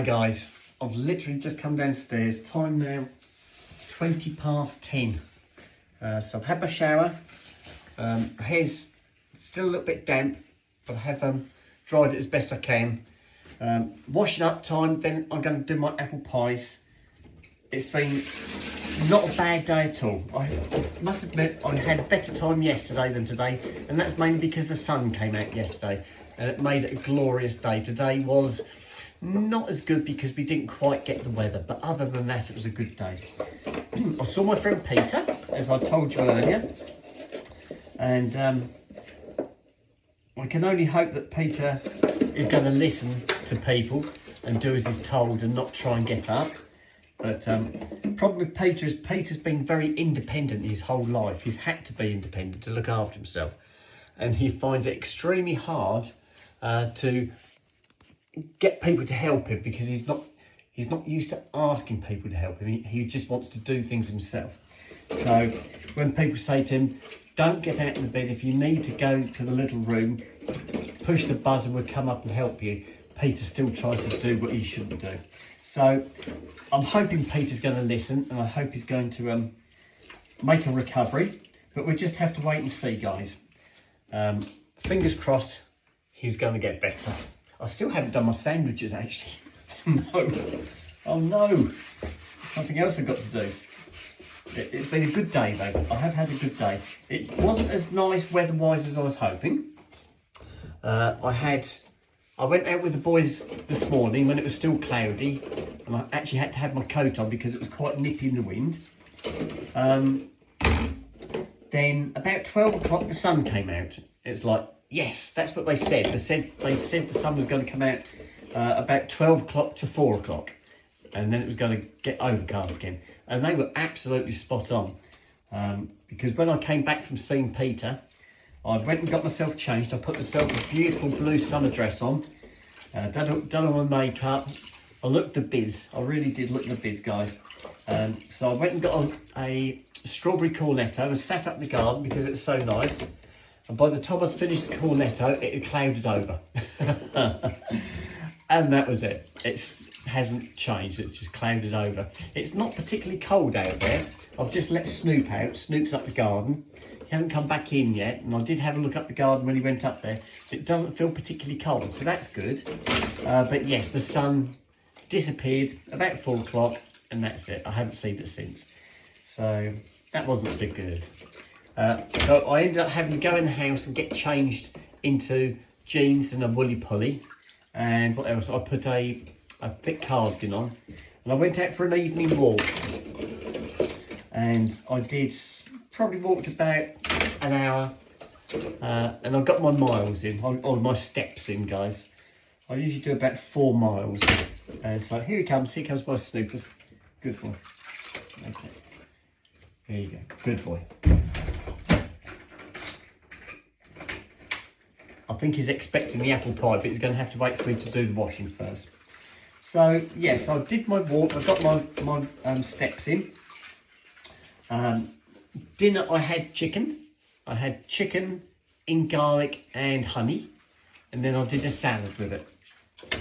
Hey guys, I've literally just come downstairs. Time now 20 past 10. So I've had my shower. My hair's still a little bit damp, but I have dried it as best I can. Washing up time, then I'm going to do my apple pies. It's been not a bad day at all. I must admit I had a better time yesterday than today, and that's mainly because the sun came out yesterday and it made it a glorious day. Today was not as good because we didn't quite get the weather, but other than that it was a good day. I saw my friend Peter, as I told you earlier, and I can only hope that Peter is going to listen to people and do as he's told and not try and get up. But problem with Peter is Peter's been very independent his whole life. He's had to be independent to look after himself, and he finds it extremely hard to get people to help him because he's not used to asking people to help him. He just wants to do things himself. So when people say to him, don't get out of the bed, if you need to go to the little room, push the buzzer, we'll come up and help you, Peter still tries to do what he shouldn't do. So I'm hoping Peter's going to listen, and I hope he's going to make a recovery, but we just have to wait and see, guys. Fingers crossed he's going to get better. I still haven't done my sandwiches, actually. No. Oh no. Something else I've got to do. It's been a good day, though. I have had a good day. It wasn't as nice weather-wise as I was hoping. I went out with the boys this morning when it was still cloudy, and I actually had to have my coat on because it was quite nippy in the wind. Then about 12 o'clock the sun came out. It's like, yes, that's what they said. They said the sun was going to come out about 12 o'clock to 4 o'clock, and then it was going to get overcast again. And they were absolutely spot on, because when I came back from seeing Peter, I went and got myself changed. I put myself a beautiful blue summer dress on, done all my makeup. I looked the biz. I really did look the biz, guys. So I went and got a strawberry cornetto and sat up in the garden because it was so nice. And by the time I'd finished the cornetto, it had clouded over. And that was it. It hasn't changed, it's just clouded over. It's not particularly cold out there. I've just let Snoop out. Snoop's up the garden. He hasn't come back in yet, and I did have a look up the garden when he went up there. It doesn't feel particularly cold, so that's good. But yes, the sun disappeared about 4 o'clock, and that's it. I haven't seen it since. So that wasn't so good. So I ended up having to go in the house and get changed into jeans and a woolly pulley. And what else? I put a thick cardigan on, and I went out for an evening walk. And I did probably walked about an hour, and I got my miles in, or my steps in, guys. I usually do about 4 miles. And so here he comes my Snoopers. Good boy. Okay. There you go. Good boy. I think he's expecting the apple pie, but he's going to have to wait for me to do the washing first. So yes, I did my walk. I got my steps in. Dinner, I had chicken. I had chicken in garlic and honey, and then I did a salad with it.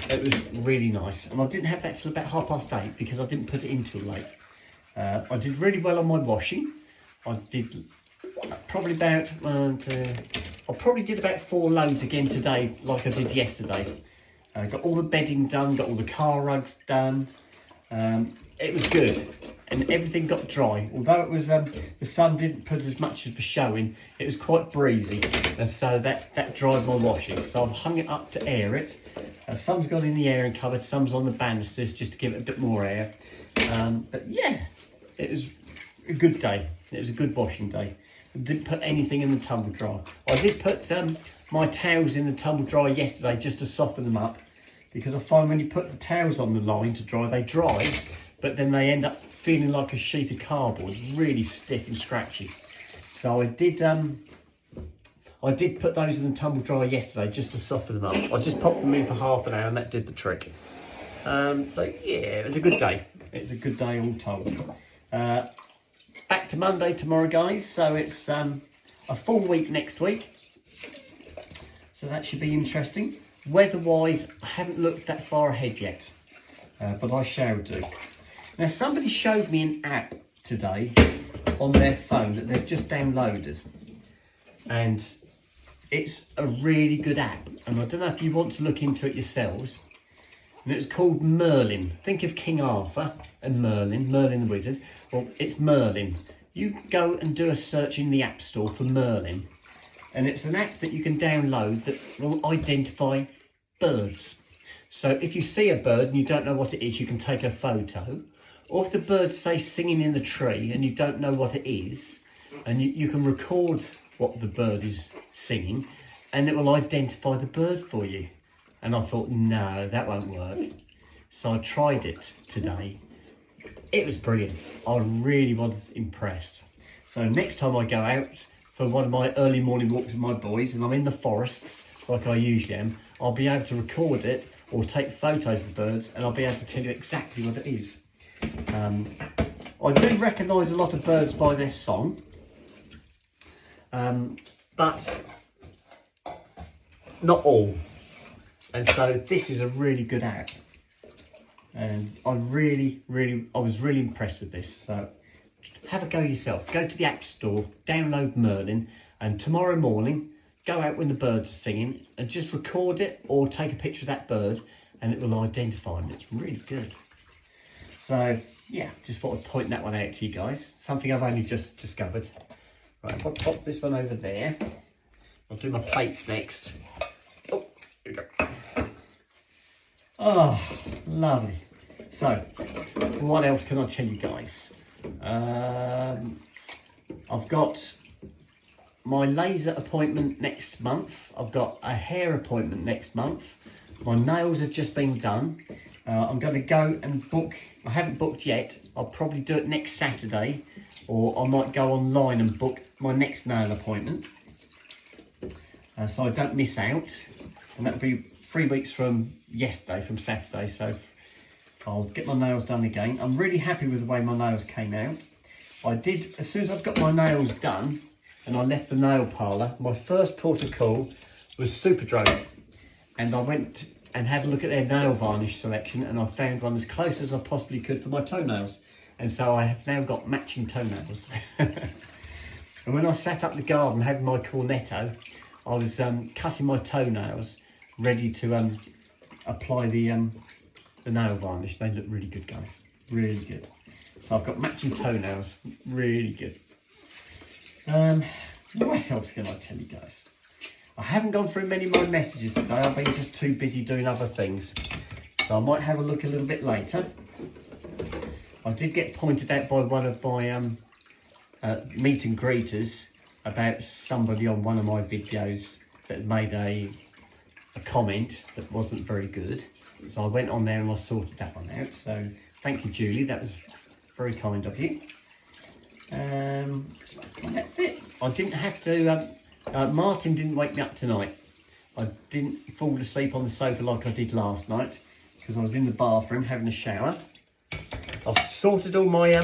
It was really nice, and I didn't have that till about 8:30 because I didn't put it in till late. I did really well on my washing. I did probably about I probably did about 4 loads again today, like I did yesterday. Got all the bedding done, got all the car rugs done. It was good, and everything got dry. Although it was the sun didn't put as much of a show in, it was quite breezy, and so that dried my washing. So I've hung it up to air it. Some's gone in the airing cupboard, some's on the banisters just to give it a bit more air. But yeah, it was a good day. It was a good washing day. I didn't put anything in the tumble dryer. I did put my towels in the tumble dryer yesterday just to soften them up, because I find when you put the towels on the line to dry, they dry, but then they end up feeling like a sheet of cardboard, really stiff and scratchy. So I did put those in the tumble dryer yesterday just to soften them up. I just popped them in for half an hour, and that did the trick. So yeah, it was a good day. It's a good day all told. Back to Monday tomorrow, guys. So it's a full week next week. So that should be interesting. Weather-wise, I haven't looked that far ahead yet. but I shall do. Now, somebody showed me an app today on their phone that they've just downloaded, and it's a really good app, and I don't know if you want to look into it yourselves. And it's called Merlin. Think of King Arthur and Merlin the Wizard. Well, it's Merlin. You go and do a search in the App Store for Merlin, and it's an app that you can download that will identify birds. So if you see a bird and you don't know what it is, you can take a photo. Or if the bird says singing in the tree and you don't know what it is, and you can record what the bird is singing, and it will identify the bird for you. And I thought, no, that won't work. So I tried it today. It was brilliant. I really was impressed. So next time I go out for one of my early morning walks with my boys and I'm in the forests like I usually am, I'll be able to record it or take photos of the birds, and I'll be able to tell you exactly what it is. I do recognise a lot of birds by their song, but not all. And so this is a really good app, and I was really impressed with this. So have a go yourself. Go to the App Store, download Merlin, and tomorrow morning go out when the birds are singing and just record it or take a picture of that bird, and it will identify them. It's really good. So yeah, just thought I'd point that one out to you guys. Something I've only just discovered. Right, I'll pop this one over there. I'll do my plates next. Oh, here we go. Oh, lovely. So, what else can I tell you guys? I've got my laser appointment next month. I've got a hair appointment next month. My nails have just been done. I'm going to go and book. I haven't booked yet. I'll probably do it next Saturday, or I might go online and book my next nail appointment, so I don't miss out. And that'll be 3 weeks from yesterday, from Saturday. So I'll get my nails done again. I'm really happy with the way my nails came out. I did, as soon as I've got my nails done and I left the nail parlour, my first port of call was Superdrome, and I went and had a look at their nail varnish selection, and I found one as close as I possibly could for my toenails, and so I have now got matching toenails. And when I sat up the garden having my cornetto, I was cutting my toenails ready to apply the nail varnish. They look really good, guys, really good. So I've got matching toenails, really good. What else can I tell you guys? I haven't gone through many of my messages today. I've been just too busy doing other things. So I might have a look a little bit later. I did get pointed out by one of my meet and greeters about somebody on one of my videos that made a comment that wasn't very good. So I went on there and I sorted that one out. So thank you, Julie. That was very kind of you. And that's it. I didn't have to... Martin didn't wake me up tonight. I didn't fall asleep on the sofa like I did last night because I was in the bathroom having a shower. I've sorted all my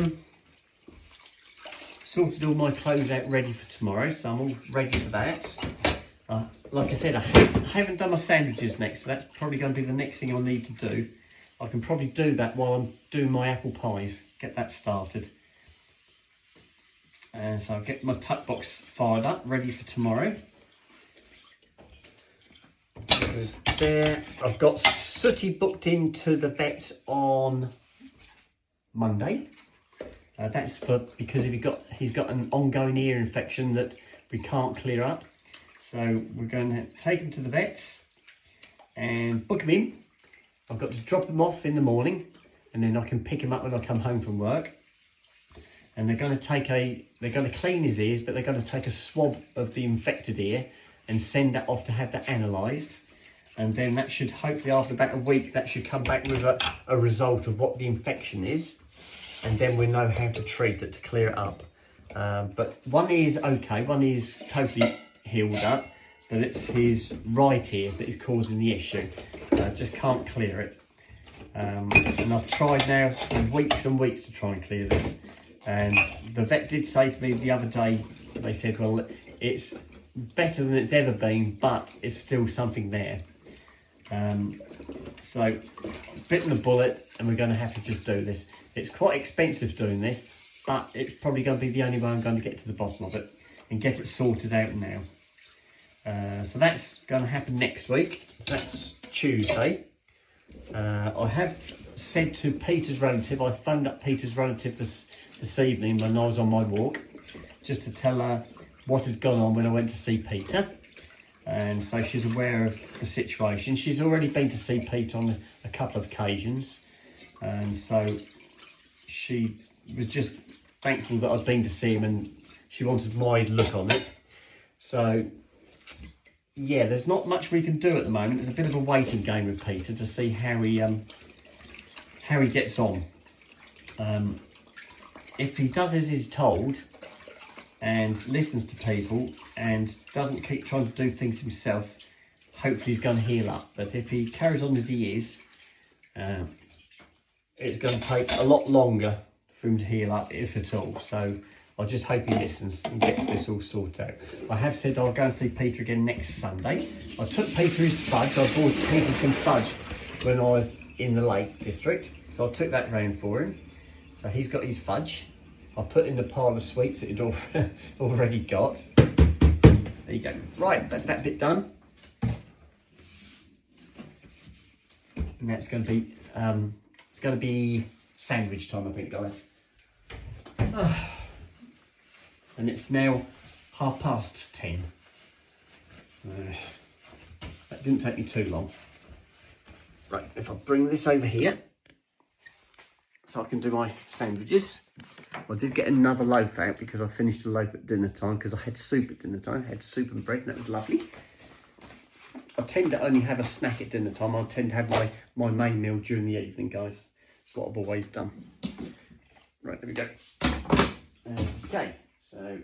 clothes out ready for tomorrow, so I'm all ready for that. Like I said, I haven't done my sandwiches next, so that's probably going to be the next thing I'll need to do. I can probably do that while I'm doing my apple pies, get that started. And so I'll get my tuck box fired up, ready for tomorrow. There's there. I've got Sooty booked into the vets on Monday. That's because he's got an ongoing ear infection that we can't clear up. So we're going to take him to the vets and book him in. I've got to drop him off in the morning, and then I can pick him up when I come home from work. And they're going to clean his ears, but they're going to take a swab of the infected ear and send that off to have that analysed. And then that should, hopefully after about a week, that should come back with a result of what the infection is. And then we know how to treat it to clear it up. But one ear's okay, one ear's totally healed up, but it's his right ear that is causing the issue. Just can't clear it. And I've tried now for weeks and weeks to try and clear this. And the vet did say to me the other day, they said, well, it's better than it's ever been, but it's still something there. So, bitten the bullet, and we're going to have to just do this. It's quite expensive doing this, but it's probably going to be the only way I'm going to get to the bottom of it and get it sorted out now. So that's going to happen next week. So that's Tuesday. I have said to Peter's relative, I phoned up Peter's relative this evening when I was on my walk, just to tell her what had gone on when I went to see Peter. And so she's aware of the situation. She's already been to see Peter on a couple of occasions. And so she was just thankful that I'd been to see him, and she wanted my look on it. So yeah, there's not much we can do at the moment. It's a bit of a waiting game with Peter to see how he gets on. If he does as he's told and listens to people and doesn't keep trying to do things himself, hopefully he's going to heal up. But if he carries on as he is, it's going to take a lot longer for him to heal up, if at all. So I just hope he listens and gets this all sorted out. I have said I'll go and see Peter again next Sunday. I took Peter his fudge. I bought Peter some fudge when I was in the Lake District. So I took that round for him. So he's got his fudge. I put in the pile of sweets that he'd already got. There you go. Right, that's that bit done. And now it's going to be sandwich time, I think, guys. And it's now 10:30. So that didn't take me too long. Right, if I bring this over here so I can do my sandwiches. I did get another loaf out because I finished the loaf at dinner time, because I had soup at dinner time. I had soup and bread, and that was lovely. I tend to only have a snack at dinner time. I tend to have my main meal during the evening, guys. That's what I've always done. Right, there we go. Okay, so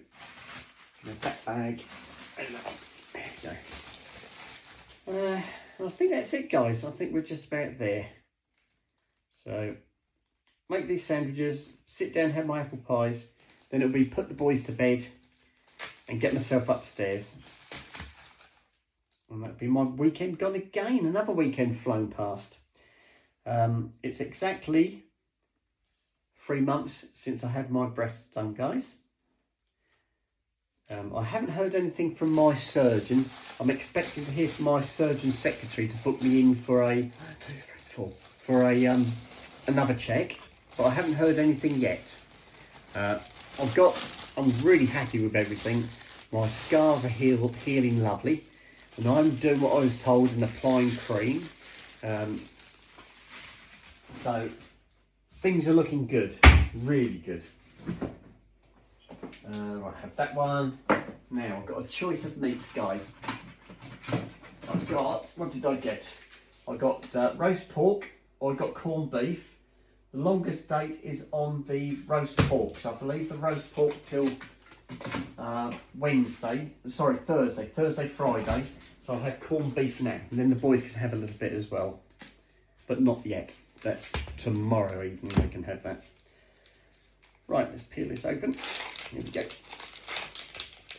that bag, and there we go. I think that's it, guys. I think we're just about there. So make these sandwiches, sit down, have my apple pies, then it'll be put the boys to bed and get myself upstairs. And that'll be my weekend gone again. Another weekend flown past. It's exactly 3 months since I had my breasts done, guys. I haven't heard anything from my surgeon. I'm expecting to hear from my surgeon secretary to book me in for another check, but I haven't heard anything yet. I'm really happy with everything. My scars are healing lovely, and I'm doing what I was told and applying cream. So things are looking good, really good. I have that one. Now I've got a choice of meats, guys. I've got, what did I get? I got roast pork, or I got corned beef. The longest date is on the roast pork, so I believe the roast pork till Thursday, Friday. So I'll have corned beef now, and then the boys can have a little bit as well, but not yet. That's tomorrow evening they can have that. Right, let's peel this open. Here we go.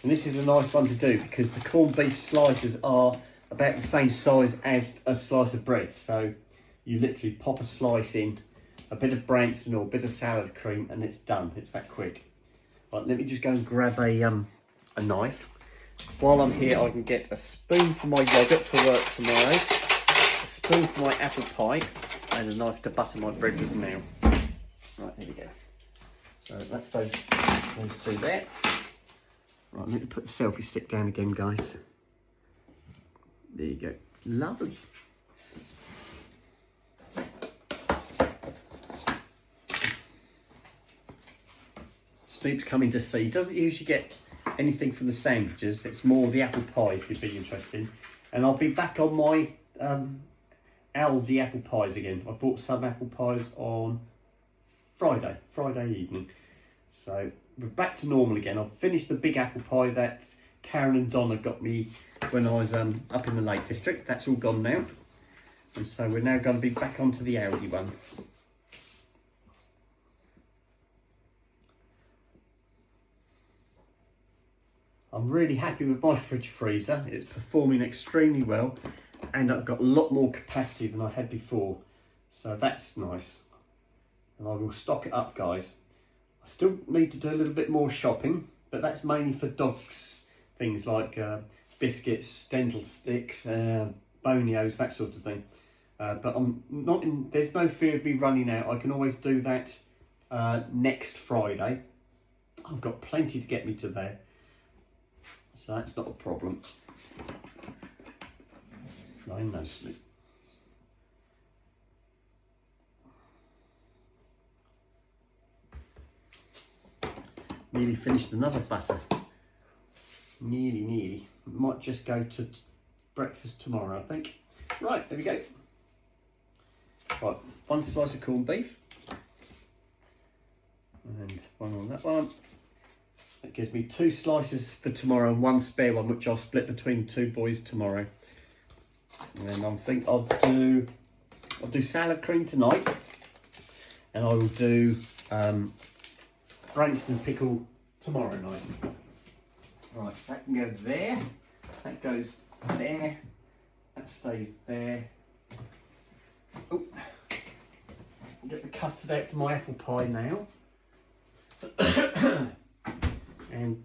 And this is a nice one to do because the corned beef slices are about the same size as a slice of bread. So you literally pop a slice in, a bit of Branston or a bit of salad cream, and it's done. It's that quick. Right, let me just go and grab a knife. While I'm here, I can get a spoon for my yoghurt for work tomorrow, a spoon for my apple pie, and a knife to butter my bread with now. Right, there we go. So that's those two there. Right, let me put the selfie stick down again, guys. There you go. Lovely. Snoop's coming to see. He doesn't usually get anything from the sandwiches. It's more the apple pies he'd be interested in. And I'll be back on my Aldi apple pies again. I bought some apple pies on Friday evening. So we're back to normal again. I've finished the big apple pie that Karen and Donna got me when I was up in the Lake District. That's all gone now. And so we're now going to be back onto the Aldi one. I'm really happy with my fridge freezer. It's performing extremely well. and I've got a lot more capacity than I had before, so that's nice. And I will stock it up, guys. I still need to do a little bit more shopping, but that's mainly for dogs, things like biscuits, dental sticks, bonios, that sort of thing. But I'm not in, there's no fear of me running out. I can always do that next Friday. I've got plenty to get me to there, so that's not a problem. Flying nicely. Nearly finished another batter. Nearly. Might just go to breakfast tomorrow, I think. Right, there we go. Right, one slice of corned beef. And one on that one. That gives me 2 slices for tomorrow and 1 spare one, which I'll split between 2 boys tomorrow. And then I think I'll do salad cream tonight, and I will do Branston pickle tomorrow night. Right, so that can go there, that goes there, that stays there. Oh, I'll get the custard out for my apple pie now. And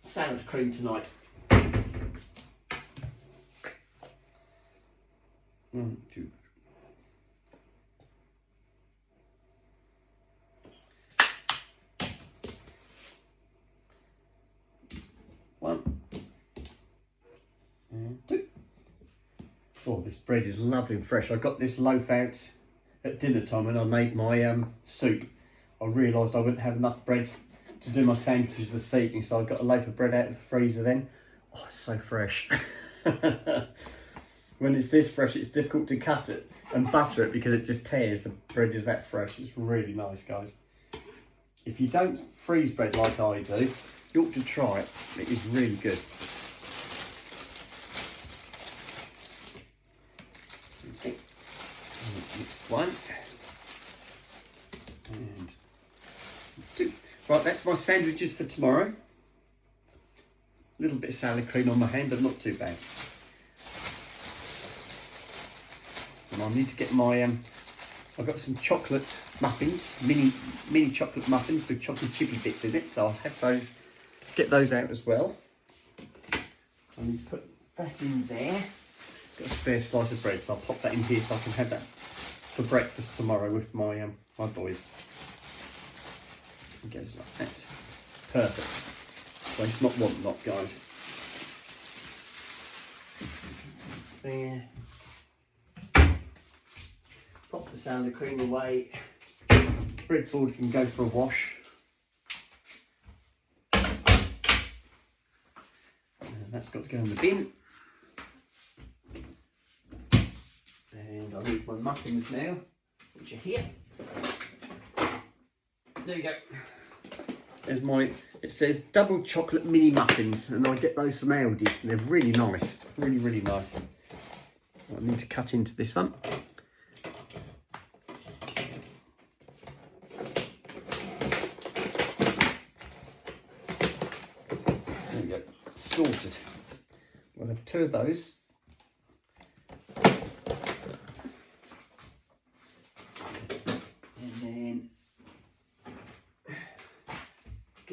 salad cream tonight. 1, 2. One and 2. Oh, this bread is lovely and fresh. I got this loaf out at dinner time when I made my soup. I realised I wouldn't have enough bread to do my sandwiches this evening, so I got a loaf of bread out of the freezer then. Oh, it's so fresh. When it's this fresh, it's difficult to cut it and butter it because it just tears. The bread is that fresh. It's really nice, guys. If you don't freeze bread like I do, you ought to try it. It is really good. Okay. Next one. And 2. Right, that's my sandwiches for tomorrow. A little bit of salad cream on my hand, but not too bad. And I need to get my, I've got some chocolate muffins, mini chocolate muffins with chocolate chippy bits in it, so I'll have those, get those out as well. I need to put that in there. Got a spare slice of bread, so I'll pop that in here so I can have that for breakfast tomorrow with my my boys. It goes like that. Perfect. So it's not want not, guys. There. Pop the salad cream away. Breadboard can go for a wash. And that's got to go in the bin. And I need my muffins now, which are here. There you go. There's my, it says double chocolate mini muffins, and I get those from Aldi, and they're really nice, really nice. I need to cut into this one. There we go, sorted. We'll have 2 of those.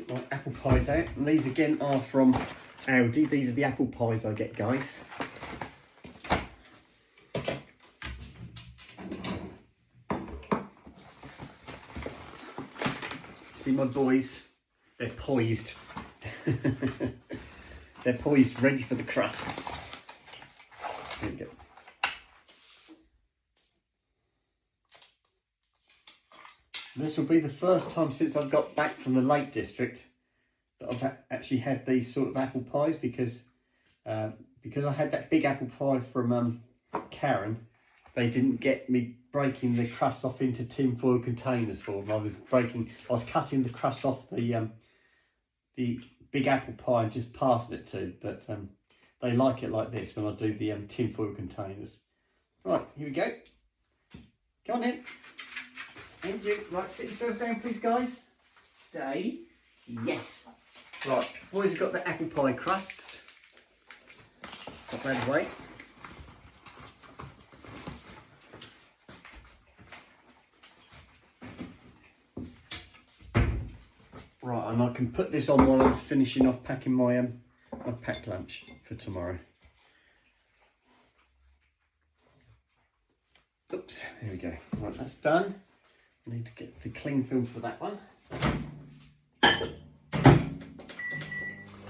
My apple pies out, and these again are from Aldi. These are the apple pies I get, guys. See my boys, they're poised. They're poised, ready for the crusts. There we go. This will be the first time since I've got back from the Lake District that I've actually had these sort of apple pies, because I had that big apple pie from Karen. They didn't get me breaking the crust off into tin foil containers for them. I was cutting the crust off the big apple pie and just passing it to, but they like it like this when I do the tin foil containers. Right, here we go. Go on in. And you, right, sit yourselves down please, guys. Stay. Yes. Right, boys have got the apple pie crusts. Pop that away. Right, and I can put this on while I'm finishing off packing my my packed lunch for tomorrow. Oops, there we go. Right, that's done. I need to get the cling film for that one.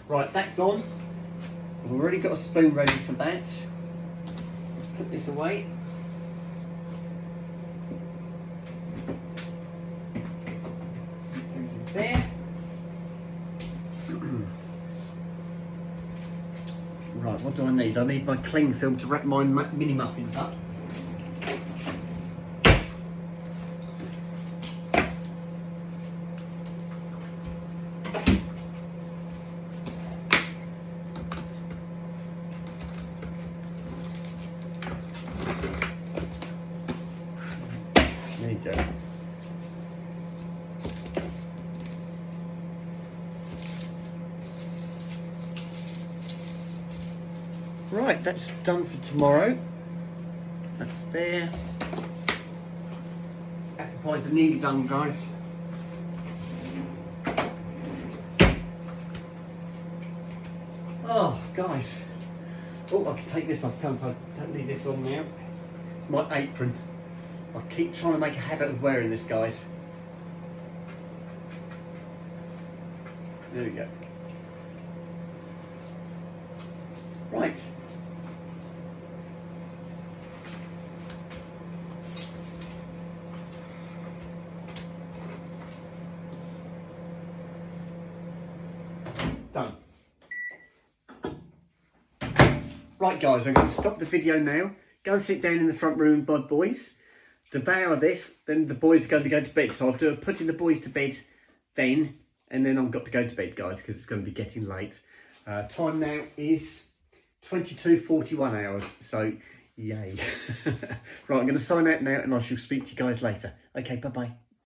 Right, that's on. I've already got a spoon ready for that. Let's put this away. Goes in there. Right, what do I need? I need my cling film to wrap my mini muffins up. There you go. Right, that's done for tomorrow. That's there. Apple pies are nearly done, guys. Oh, guys. Oh, I can take this off, can't I? Don't need this on now. My apron. I keep trying to make a habit of wearing this, guys. There we go. Right. Done. Right, guys, I'm going to stop the video now. Go and sit down in the front room by the boys. Devour this, then the boys are going to go to bed. So I'll do putting the boys to bed then, and then I've got to go to bed, guys, because it's going to be getting late. Time now is 22:41 hours, so yay. Right, I'm going to sign out now, and I shall speak to you guys later. Okay, bye-bye.